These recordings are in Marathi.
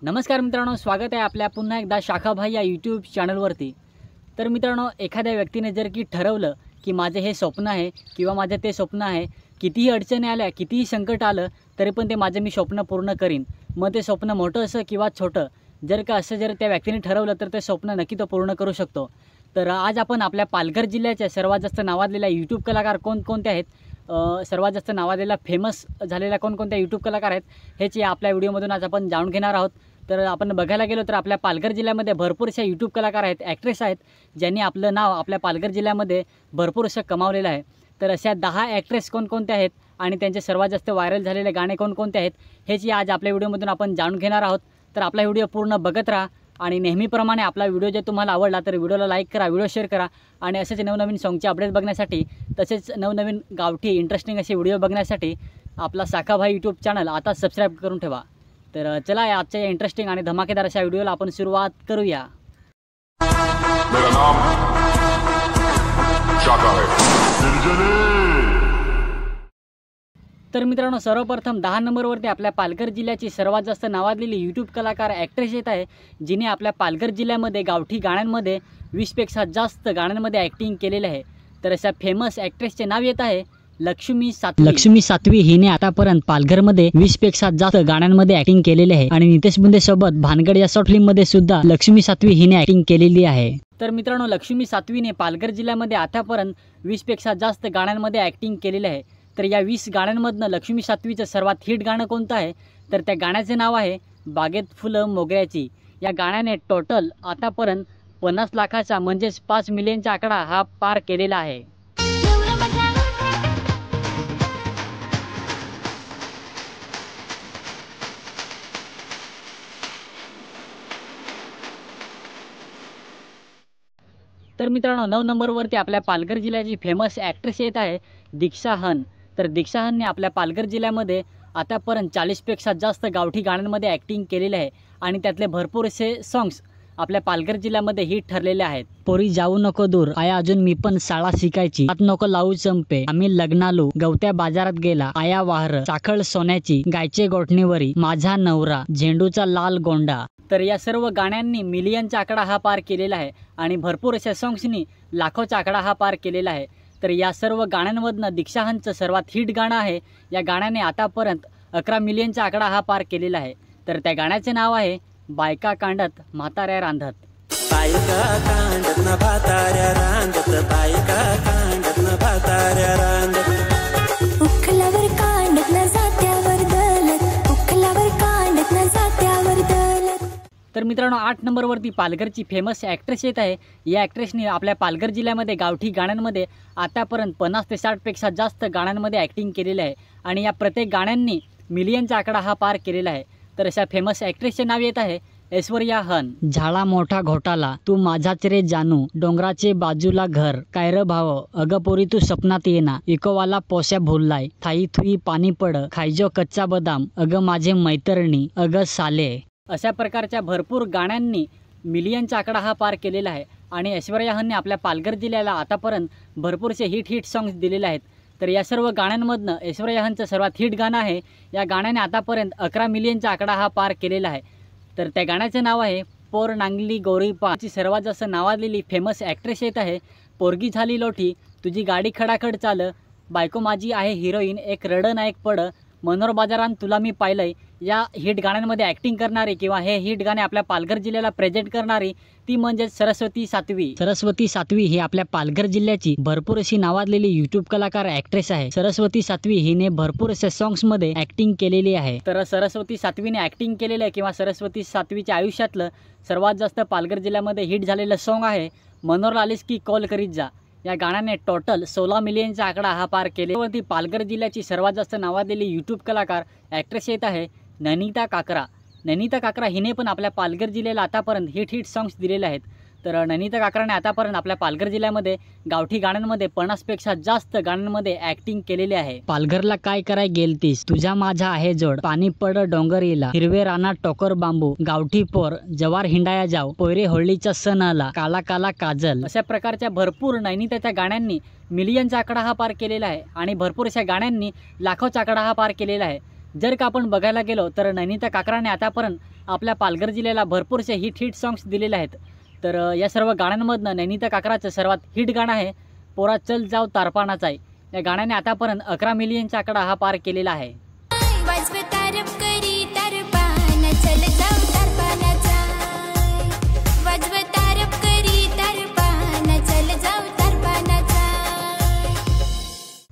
नमस्कार मित्रांनो, स्वागत आहे आपल्या पुन्हा एकदा शाखाभाई या यूट्यूब चॅनलवरती। तर मित्रांनो, एखाद्या व्यक्तीने जर की ठरवलं की माझे हे स्वप्न आहे किंवा माझे ते स्वप्न आहे, कितीही अडचणी आल्या, कितीही संकट आलं तरी पण ते माझे मी स्वप्न पूर्ण करीन। मग ते स्वप्न मोठं असो किंवा छोटं, जर त्या व्यक्तीने ठरवलं तर ते स्वप्न नक्की तो पूर्ण करू शकतो। तर आज आपण आपल्या पालघर जिल्ह्याच्या सर्वात जास्त नावाजलेल्या यूट्यूब कलाकार कोणकोणते आहेत, सर्वात जास्त नावाजलेला फेमस झालेला कोणकोणत्या यूट्यूब कलाकार आहेत, हेच या आपल्या व्हिडिओमधून आज आपण जाणून घेणार आहोत। तर आपण बघायला गेलो तर आपल्या पालघर जिल्ह्यामध्ये भरपूर अशा यूट्यूब कलाकार आहेत, ॲक्ट्रेस आहेत, ज्यांनी आपलं नाव आपल्या पालघर जिल्ह्यामध्ये भरपूर असं कमावलेलं आहे। तर अशा 10 ॲक्ट्रेस कोणकोणत्या आहेत आणि त्यांचे सर्वात जास्त व्हायरल झालेले गाणे कोणकोणते आहेत, हेच आज आपल्या व्हिडिओमधून आपण जाणून घेणार आहोत। तर आपला व्हिडिओ पूर्ण बघत राहा आणि नेहमीप्रमाणे आपला व्हिडिओ जर तुम्हाला आवडला तर व्हिडिओला लाईक करा, व्हिडिओ शेअर करा आणि असेच नवनवीन सॉन्गचे अपडेट बघण्यासाठी, तसेच नवनवीन गावठी इंटरेस्टिंग असे व्हिडिओ बघण्यासाठी आपला शाखाभाई यूट्यूब चॅनल आता सबस्क्राईब करून ठेवा। तर चला आजच्या या इंटरेस्टिंग आणि धमाकेदार अशा व्हिडिओला आपण सुरुवात करूया। मेरा नाम शाखा है। तर मित्रांनो, सर्वप्रथम 10 नंबरवरती आपल्या पालघर जिल्ह्याची सर्वात जास्त नावाजलेली यूट्यूब कलाकार ॲक्ट्रेस येत आहे, जिने आपल्या पालघर जिल्ह्यामध्ये गावठी गाण्यांमध्ये 20 पेक्षा जास्त गाण्यांमध्ये ॲक्टिंग केलेलं आहे। तर अशा फेमस ॲक्ट्रेसचे नाव येत आहे लक्ष्मी सातवी हिने आतापर्यंत पालघरमध्ये 20 पेक्षा जास्त गाण्यांमध्ये ॲक्टिंग केलेले आहे आणि नितेश बुंदे सोबत भानगड या शॉर्ट फिल्म मध्ये सुद्धा लक्ष्मी सातवी हिने ॲक्टिंग केलेली आहे। तर मित्रांनो, लक्ष्मी सातवीने पालघर जिल्ह्यामध्ये आतापर्यंत 20 पेक्षा जास्त गाण्यांमध्ये ॲक्टिंग केलेले आहे। तर या 20 गाण्यांमधनं लक्ष्मी सातवीचं सर्वात हिट गाणं कोणतं आहे, तर त्या गाण्याचे नाव आहे बागेत फुलं मोगऱ्याची। या गाण्याने टोटल आतापर्यंत 50 लाखाचा म्हणजेच 5 मिलियनचा आकडा हा पार केलेला आहे। तर मित्रांनो, 9 नंबरवरती आपल्या पालघर जिल्ह्याची फेमस ॲक्ट्रेस येत आहे दीक्षा हन। तर दीक्षा हनने आपल्या पालघर जिल्ह्यामध्ये आतापर्यंत 40 पेक्षा जास्त गावठी गाण्यांमध्ये ॲक्टिंग केलेले आहे आणि त्यातले भरपूर असे सॉंग्स आपल्या पालघर जिल्ह्यामध्ये हिट ठरलेले आहेत। पोरी जाऊ नको दूर, आया अजून मी पण शाळा शिकायची, हात नको लावू चंपे, आम्ही लग्नालो, गवत्या बाजारात गेला, आया वाहर, चाखळ सोन्याची, गायचे गोठणीवरी, माझा नवरा, झेंडूचा लाल गोंडा। तर या सर्व गाण्यांनी मिलियनचा आकडा हा पार केलेला आहे आणि भरपूर अशा सॉंग्सनी लाखोचा आकडा हा पार केलेला आहे। तर या सर्व गाण्यांमधनं दीक्षा हनचं सर्वात हिट गाणं आहे, या गाण्याने आतापर्यंत 11 मिलियनचा आकडा हा पार केलेला आहे। तर त्या गाण्याचे नाव आहे बायका कांडत म्हाताऱ्या रांधत। बायका कांडत ना म्हाताऱ्या रांधत, बायका कांडत ना म्हाताऱ्या रांधत, उखलावर कांडत ना जात्यावर दलत, उखलावर कांडत ना जात्यावर दलत। तर मित्रांनो, 8 नंबरवरती पालघरची फेमस ॲक्ट्रेस येत आहे। या ॲक्ट्रेसने आपल्या पालघर जिल्ह्यामध्ये गावठी गाण्यांमध्ये आतापर्यंत 50 ते 60 पेक्षा जास्त गाण्यांमध्ये ॲक्टिंग केलेलं आहे आणि या प्रत्येक गाण्यांनी मिलियनचा आकडा हा पार केलेला आहे। तर अशा फेमस ॲक्ट्रेसचे नाव येत आहे ऐश्वर्या हन। झाला मोठा घोटाला, तू माझाच रे जानू, डोंगराचे बाजूला घर, कायर भाव, अग पोरी तू सपनात येना, इकोवाला पोस्या भुललाय, थाई थुई पाणी पड, खायजो कच्चा बदाम, अग माझे मैतरणी, अग साले। अशा प्रकारच्या भरपूर गाण्यांनी मिलियनचा आकडा हा पार केलेला आहे आणि ऐश्वर्या हनने आपल्या पालघर जिल्ह्याला आतापर्यंत भरपूरसे हिट सॉंग्स दिलेले आहेत। तर या सर्व गाण्यांमधनं ऐश्वर्या हनचं सर्वात हिट गाणं आहे, या गाण्याने आतापर्यंत 11 मिलियनचा आकडा हा पार केलेला आहे। तर त्या गाण्याचे नाव आहे पोर नांगली गोरीपा। ची सर्वात जास्त नावाजलेली फेमस ॲक्ट्रेस येत आहे पोरगी झाली लोठी, तुझी गाडी खडाखड चाल, बायको माझी आहे हिरोईन, एक रड ना एक पड, मनोहर बाजारात तुला मी पाहिलंय। या हिट गाण्यांमध्ये ॲक्टिंग करणारी किंवा हे हिट गाणे आपल्या पालघर जिल्ह्याला प्रेझेंट करणारी ती म्हणजे सरस्वती सातवी। सरस्वती सातवी ही आपल्या पालघर जिल्ह्याची भरपूर अशी नावाजलेली यूट्यूब कलाकार ॲक्ट्रेस आहे। सरस्वती सातवी हिने भरपूर अशा सॉंग्समध्ये ॲक्टिंग केलेली आहे। तर सरस्वती सातवीने ॲक्टिंग केलेलं आहे किंवा सरस्वती सातवीच्या आयुष्यातलं सर्वात जास्त पालघर जिल्ह्यामध्ये हिट झालेलं सॉन्ग आहे मनोहर आलीस की कॉल करीत जा। या गाण्याने टोटल 16 मिलियनचा आकडा हा पार केल्यावरती पालघर जिल्ह्याची सर्वात जास्त नावाजलेली यूट्यूब कलाकार ॲक्ट्रेस येत आहे नैनिता काकरा। नैनिता काकरा हिने पण आपल्या पालघर जिल्ह्याला आतापर्यंत हिट सॉंग्स दिलेले आहेत। तर नैनिता काकराने आतापर्यंत आपल्या पालघर जिल्ह्यामध्ये गावठी गाण्यांमध्ये 50 पेक्षा जास्त गाण्यांमध्ये ॲक्टिंग केलेली आहे। पालघरला काय कराय गेलतीस, तुझ्या माझा आहे जोड, पाणी पड डोंगरीला, हिरवे रानात टोकर बांबू, गावठी पोर, जवार हिंडाया जाव, पोयरे होळीचा सण आला, काला काला काजल। अशा प्रकारच्या भरपूर नैनिताच्या गाण्यांनी मिलियनचा आकडा हा पार केलेला आहे आणि भरपूर अशा गाण्यांनी लाखोचा आकडा हा पार केलेला आहे। जर का आपण बघायला गेलो तर नैनिता काकराने आतापर्यंत आपल्या पालघर जिल्ह्याला भरपूरसे हिट सॉंग्स दिलेले आहेत. तर या सर्व गाण्यांमधनं नैनिता काकराचं सर्वात हिट गाणं आहे पोरा चल जाव तारपानाचा आहे. या गाण्याने आतापर्यंत 11 मिलियनचा आकडा हा पार केलेला आहे. वाजव तारप करी तारपाना चल जाऊ तारपानाचा वाजव तारप करी तारपाना चल जाऊ तारपानाचा.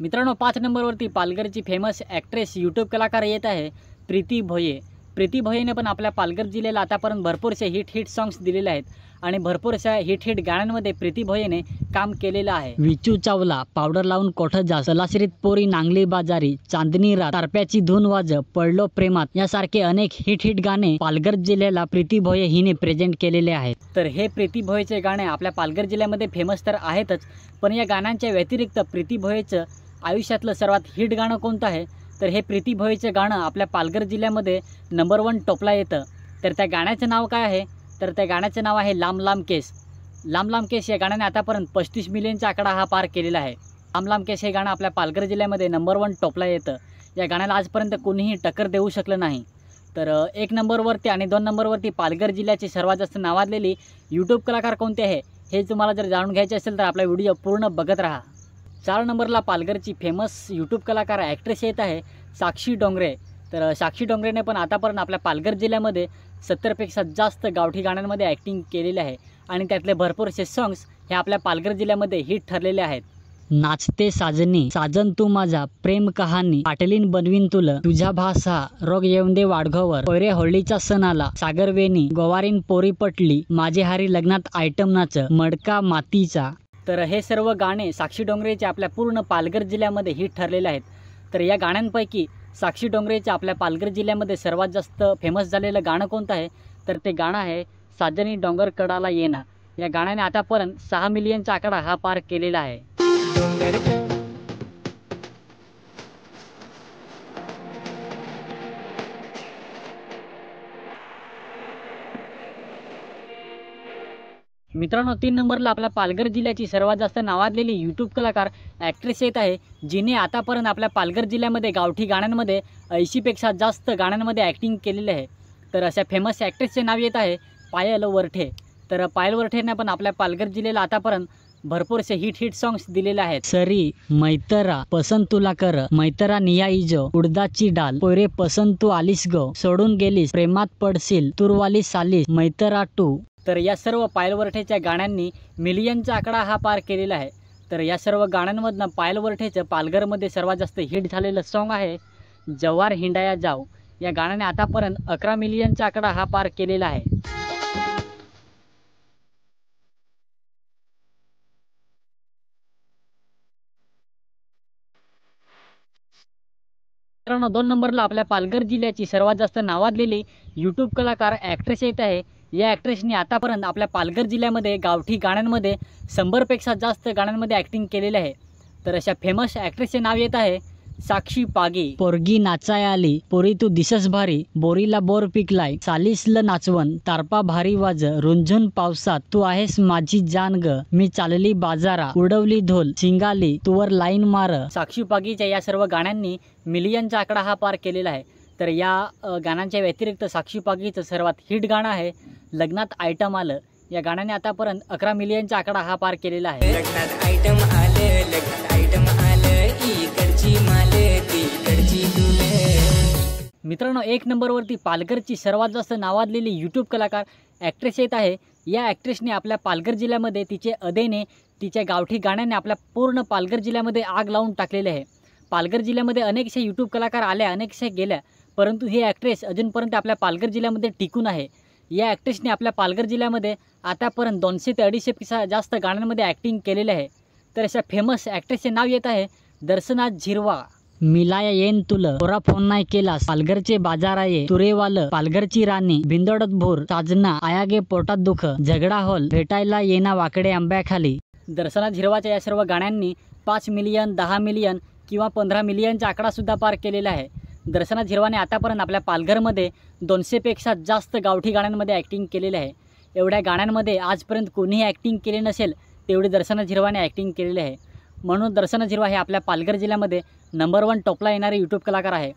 मित्रांनो 5 नंबरवरती पालघरची फेमस ॲक्ट्रेस यूट्यूब कलाकार येत आहे प्रीती भोये. प्रीती भोयेने पण आपल्या पालघर जिल्ह्याला आतापर्यंत भरपूरसे हिट सॉंग्स दिलेले आहेत आणि भरपूरशा हिट गाण्यांमध्ये प्रीती भोयेने काम केलेलं आहे. विचू चावला पावडर लावून कोठं जा सलाश्रीत पोरी नांगली बाजारी चांदणी रात तारप्याची धून वाज पडलो प्रेमात यासारखे अनेक हिट गाणे पालघर जिल्ह्याला प्रीती भोये हिने प्रेझेंट केलेले आहेत. तर हे प्रीती भोयेचे गाणे आपल्या पालघर जिल्ह्यामध्ये फेमस तर आहेतच, पण या गाण्यांच्या व्यतिरिक्त प्रीती भोयेचं आयुष्यातलं सर्वात हिट गाणं कोणतं आहे तर हे प्रीती भोयेचं गाणं आपल्या पालघर जिल्ह्यामध्ये नंबर 1 टॉपला येतं. तर त्या गाण्याचं नाव काय आहे तर त्या गाण्याचं नाव आहे लांब लांब केस. लांब लांब केस या गाण्याने आतापर्यंत 35 मिलियनचा आकडा हा पार केलेला आहे. लांब लांब केस हे गाणं आपल्या पालघर जिल्ह्यामध्ये नंबर 1 टॉपला येतं. या गाण्याला आजपर्यंत कोणीही टक्कर देऊ शकलं नाही. तर 1 नंबरवरती आणि 2 नंबरवरती पालघर जिल्ह्याची सर्वात जास्त नावाजलेली यूट्यूब कलाकार कोणते आहे हे तुम्हाला जर जाणून घ्यायचे असेल तर आपला व्हिडिओ पूर्ण बघत राहा. 4 नंबरला पालघरची फेमस यूट्यूब कलाकार ॲक्ट्रेस येत आहे साक्षी डोंगरे. तर साक्षी डोंगरेने पण आतापर्यंत आपल्या पालघर जिल्ह्यामध्ये 70पेक्षा जास्त गावठी गाण्यांमध्ये ॲक्टिंग केलेले आहे आणि त्यातले भरपूरसे सॉंग्स हे आपल्या पालघर जिल्ह्यामध्ये हिट ठरलेले आहेत. नाचते साजनी साजन तू माझा प्रेम कहाणी पाटलीन बनवीन तुला तुझ्या भाषा रोग येऊन दे वाढघोवर पैरे होळीचा सण आला सागरवेणी गोवारीन पोरी पटली माझे हारी लग्नात आयटम नाच मडका मातीचा. तर हे सर्व गाणे साक्षी डोंगरेचे आपल्या पूर्ण पालघर जिल्ह्यामध्ये हिट ठरलेले आहेत. तर या गाण्यांपैकी साक्षी डोंगरेचे आपल्या पालघर जिल्ह्यामध्ये सर्वात जास्त फेमस झालेलं गाणं कोणतं आहे तर ते गाणं आहे साजनी डोंगर कडाला येणं. या गाण्याने आतापर्यंत 6 मिलियनचा आकडा हा पार केलेला आहे. मित्रांनो 3 नंबरला आपल्या पालघर जिल्ह्याची सर्वात जास्त नावाजलेली यूट्यूब कलाकार ॲक्ट्रेस येत आहे जिने आतापर्यंत आपल्या पालघर जिल्ह्यामध्ये गावठी गाण्यांमध्ये 80पेक्षा जास्त गाण्यांमध्ये ॲक्टिंग केलेले आहे. तर अशा फेमस ॲक्ट्रेसचे नाव येत आहे पायल वरठे. तर पायल वरठेने पण आपल्या पालघर जिल्ह्याला आतापर्यंत भरपूरसे हिट सॉंग्स दिलेले आहेत. सरी मैतरा पसंत तुला कर मैतरा निया इजो उडदाची डाल पोरे पसंत तू आलीस गो सोडून गेलीस प्रेमात पडशील तुरवाली सालीस मैतरा टू. तर या सर्व पायल वरठेच्या गाण्यांनी मिलियनचा आकडा हा पार केलेला आहे. तर या सर्व गाण्यांमधनं पायल वरठेचं पालघरमध्ये सर्वात जास्त हिट झालेलं सॉन्ग आहे जवार हिंडाया जाव. या गाण्याने आतापर्यंत 11 मिलियनचा आकडा हा पार केलेला आहे. मित्रांनो 2 नंबरला आपल्या पालघर जिल्ह्याची सर्वात जास्त नावाजलेली यूट्यूब कलाकार ॲक्ट्रेस येत आहे. या ॲक्ट्रेसने आतापर्यंत आपल्या पालघर जिल्ह्यामध्ये गावठी गाण्यांमध्ये 100पेक्षा जास्त गाण्यांमध्ये ॲक्टिंग केलेले आहे. तर अशा फेमस ॲक्ट्रेसचे नाव येत आहे साक्षी पागी. पोरगी नाचाय आली पोरी तू दिसस भारी बोरीला बोर पिकलाय सालीसलं नाचवण तारपा भारी वाज रुंझून पावसात तू आहेस माझी जान ग मी चालली बाजारा उडवली ढोल शिंगाली तुवर लाईन मार. साक्षी पागीच्या या सर्व गाण्यांनी मिलियनचा आकडा हा पार केलेला आहे. तर या गाण्यांच्या व्यतिरिक्त साक्षी पागीचं सर्वात हिट गाणं आहे लग्नात आयटम आलं. या गाण्याने आतापर्यंत 11 मिलियनचा आकडा हा पार केलेला आहे. लग्नात आयटम आलं लग्नात आयटम आलं इकडची माले तिकडची तुले. मित्रांनो 1 नंबरवरती पालघरची सर्वात जास्त नावाजलेली यूट्यूब कलाकार ॲक्ट्रेस येत आहे. या ॲक्ट्रेसने आपल्या पालघर जिल्ह्यामध्ये तिचे अदेने तिच्या गावठी गाण्याने आपल्या पूर्ण पालघर जिल्ह्यामध्ये आग लावून टाकलेले आहे. पालघर जिल्ह्यामध्ये अनेकशे यूट्यूब कलाकार आल्या अनेकशे गेल्या परंतु ही ॲक्ट्रेस अजूनपर्यंत आपल्या पालघर जिल्ह्यामध्ये टिकून आहे. या ॲक्ट्रेसने आपल्या पालघर जिल्ह्यामध्ये आतापर्यंत 200 ते 250पेक्षा जास्त गाण्यांमध्ये ॲक्टिंग केलेले आहे. तर अशा फेमस ॲक्ट्रेसचे नाव येत आहे दर्शना झिरवा. मिलाया येन तुला पोरा फोन नाही केलास पालघरचे बाजाराये तुरेवाल पालघरची राणी भिंदोडत भोर साजना आयागे पोटात दुख झगडा होल भेटायला येना वाकडे आंब्याखाली. दर्शना झिरवाच्या या सर्व गाण्यांनी 5 मिलियन 10 मिलियन किंवा 15 मिलियनचा आकडासुद्धा पार केलेला आहे. दर्शना झिरवाने आतापर्यंत आपल्या पालघरमध्ये 200पेक्षा जास्त गावठी गाण्यांमध्ये ॲक्टिंग केलेले आहे. एवढ्या गाण्यांमध्ये आजपर्यंत कोणीही ॲक्टिंग केले नसेल तेवढी दर्शना झिरवाने ॲक्टिंग केलेली आहे. म्हणून दर्शना झिरवा हे आपल्या पालघर जिल्ह्यामध्ये नंबर 1 टॉपला येणारे यूट्यूब कलाकार आहे.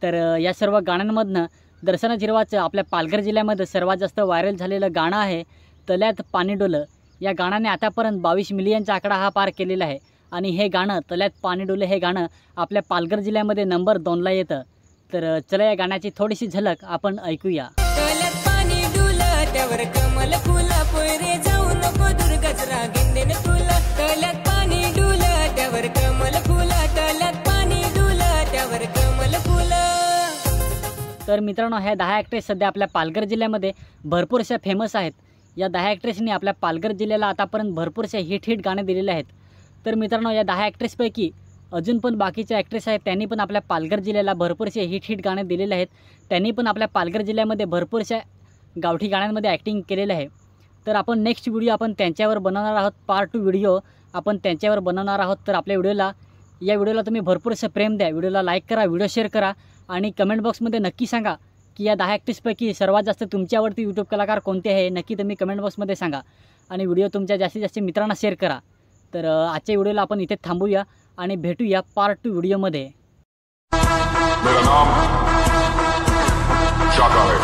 तर या सर्व गाण्यांमधनं दर्शना झिरवाचं आपल्या पालघर जिल्ह्यामध्ये सर्वात जास्त व्हायरल झालेलं गाणं आहे तल्यात पाणी डोलं. या गाण्याने आतापर्यंत 22 मिलियनचा आकडा हा पार केलेला आहे आणि हे गाणं तल्यात पाणी डोलं हे गाणं आपल्या पालघर जिल्ह्यामध्ये नंबर 2ला येतं. तर चला या गाण्याची थोडीशी झलक आपण ऐकूया. तल्यात पाणी डुलं त्यावर कमल फुलं पोयरे जाऊ नको दूर गजरा गिंदेन तुला. तल्यात पाणी डुलं त्यावर कमल फुलं तल्यात पाणी डुलं त्यावर कमल फुलं. तर मित्रांनो, ह्या 10 ॲक्ट्रेस सध्या आपल्या पालघर जिल्ह्यामध्ये भरपूरशा फेमस आहेत. या 10 ॲक्ट्रेसनी आपल्या पालघर जिल्ह्याला आतापर्यंत भरपूरशा हिट गाणे दिलेले आहेत. तर मित्रांनो, या 10 ॲक्ट्रेसपैकी अजून पण बाकीचे ॲक्ट्रेस आहेत, त्यांनी पण आपल्या पालघर जिल्ह्याला भरपूरसे हिट गाणे दिलेले आहेत. त्यांनी पण आपल्या पालघर जिल्ह्यामध्ये भरपूरशा गावठी गाण्यांमध्ये ॲक्टिंग केलेलं आहे. तर आपण नेक्स्ट व्हिडिओ आपण त्यांच्यावर बनवणार आहोत. पार्ट 2 व्हिडिओ आपण त्यांच्यावर बनवणार आहोत. तर आपल्या या व्हिडिओला तुम्ही भरपूरसं प्रेम द्या. व्हिडिओला लाईक करा, व्हिडिओ शेअर करा आणि कमेंट बॉक्समध्ये नक्की सांगा की या 10 ॲक्ट्रेसपैकी सर्वात जास्त तुमच्या आवडती यूट्यूब कलाकार कोणते आहे, नक्की तुम्ही कमेंट बॉक्समध्ये सांगा. आणि व्हिडिओ तुमच्या जास्तीत जास्त मित्रांना शेअर करा. तर आजच्या व्हिडिओला आपण इथे थांबूया आणि भेटूया पार्ट 2 व्हिडिओमध्ये. मेरा नाम शाका है.